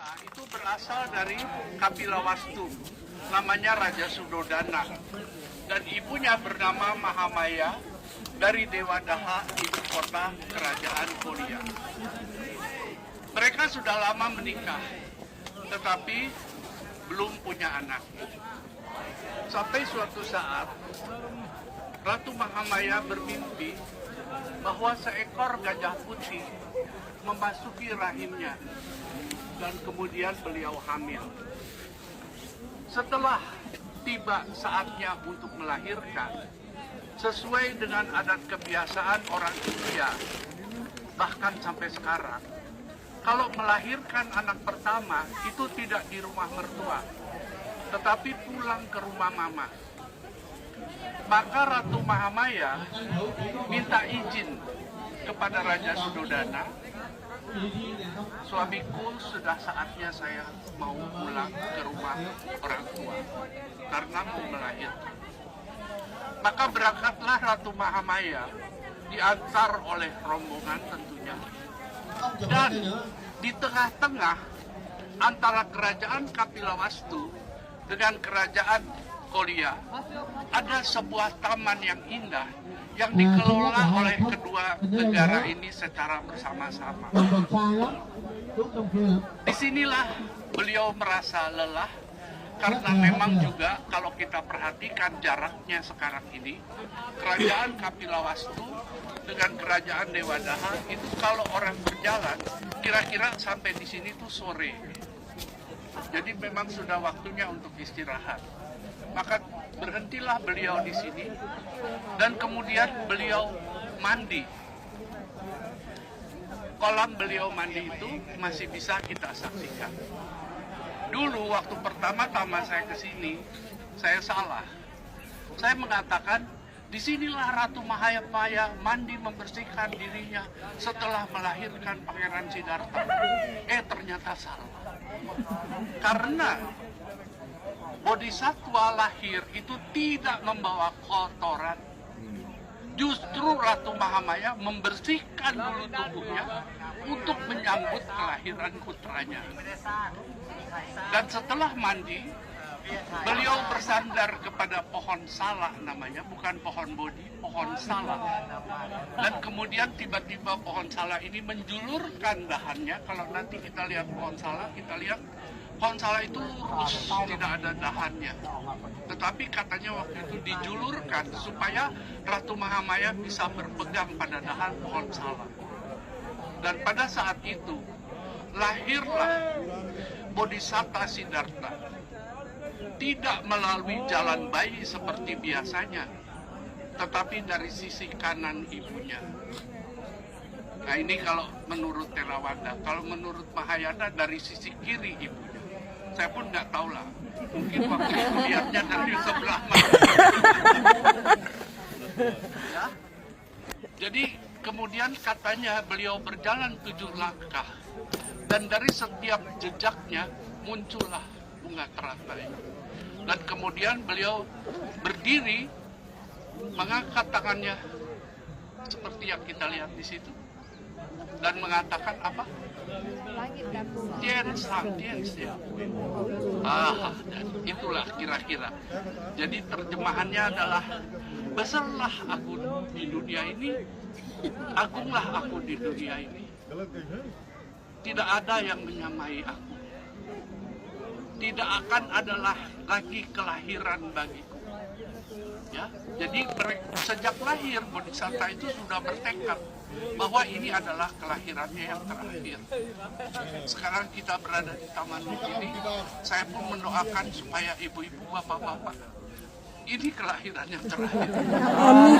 Siddhartha itu berasal dari Kapilawastu, namanya Raja Sudodana, dan ibunya bernama Mahamaya dari Dewadaha, ibu kota kerajaan Korea. Mereka sudah lama menikah, tetapi belum punya anak. Sampai suatu saat, Ratu Mahamaya bermimpi bahwa seekor gajah putih memasuki rahimnya dan kemudian beliau hamil. Setelah tiba saatnya untuk melahirkan, sesuai dengan adat kebiasaan orang India, bahkan sampai sekarang, kalau melahirkan anak pertama itu tidak di rumah mertua, tetapi pulang ke rumah mama. Maka Ratu Mahamaya minta izin kepada Raja Sudodana, suamiku, sudah saatnya saya mau pulang ke rumah orang tua karena mau melahirkan. Maka berangkatlah Ratu Mahamaya, diantar oleh rombongan tentunya. Dan di tengah-tengah antara kerajaan Kapilawastu dengan kerajaan Korea ada sebuah taman yang indah yang dikelola oleh kedua negara ini secara bersama-sama. Disinilah beliau merasa lelah, karena memang juga kalau kita perhatikan jaraknya sekarang ini, kerajaan Kapilawastu dengan kerajaan Dewadaha itu kalau orang berjalan kira-kira sampai di sini tuh sore. Jadi memang sudah waktunya untuk istirahat. Maka berhentilah beliau di sini dan kemudian beliau mandi. Kolam beliau mandi itu masih bisa kita saksikan. Dulu waktu pertama-tama saya ke sini, saya salah. Saya mengatakan, disinilah Ratu Mahamaya mandi membersihkan dirinya setelah melahirkan Pangeran Siddhartha. Ternyata salah. Karena Bodhisatwa lahir itu tidak membawa kotoran. Justru Ratu Mahamaya membersihkan dulu tubuhnya untuk menyambut kelahiran putranya. Dan setelah mandi, beliau bersandar kepada pohon salak namanya, bukan pohon bodhi, pohon salak. Dan kemudian tiba-tiba pohon salak ini menjulurkan dahannya. Kalau nanti kita lihat pohon salak, kita lihat pohon salak itu lurus, tidak ada dahannya. Tetapi katanya waktu itu dijulurkan supaya Ratu Mahamaya bisa berpegang pada dahan pohon salak. Dan pada saat itu, lahirlah Bodhisattva Siddhartha. Tidak melalui jalan bayi seperti biasanya, tetapi dari sisi kanan ibunya. Nah ini kalau menurut Theravada, kalau menurut Mahayana dari sisi kiri ibunya. Saya pun nggak tahu lah, mungkin waktu itu lihatnya dari sebelah mana. Ya? Jadi kemudian katanya beliau berjalan 7 langkah, dan dari setiap jejaknya muncullah bunga teratai. Dan kemudian beliau berdiri, mengangkat tangannya seperti yang kita lihat di situ, dan mengatakan apa? Dan itulah kira-kira. Jadi terjemahannya adalah, besarlah aku di dunia ini, agunglah aku di dunia ini. Tidak ada yang menyamai aku. Tidak akan adalah lagi kelahiran bagiku. Ya, jadi sejak lahir Bodhisattva itu sudah bertekad bahwa ini adalah kelahirannya yang terakhir. Sekarang kita berada di taman ini, saya pun mendoakan supaya ibu-ibu, bapak-bapak, ini kelahiran yang terakhir. Amin.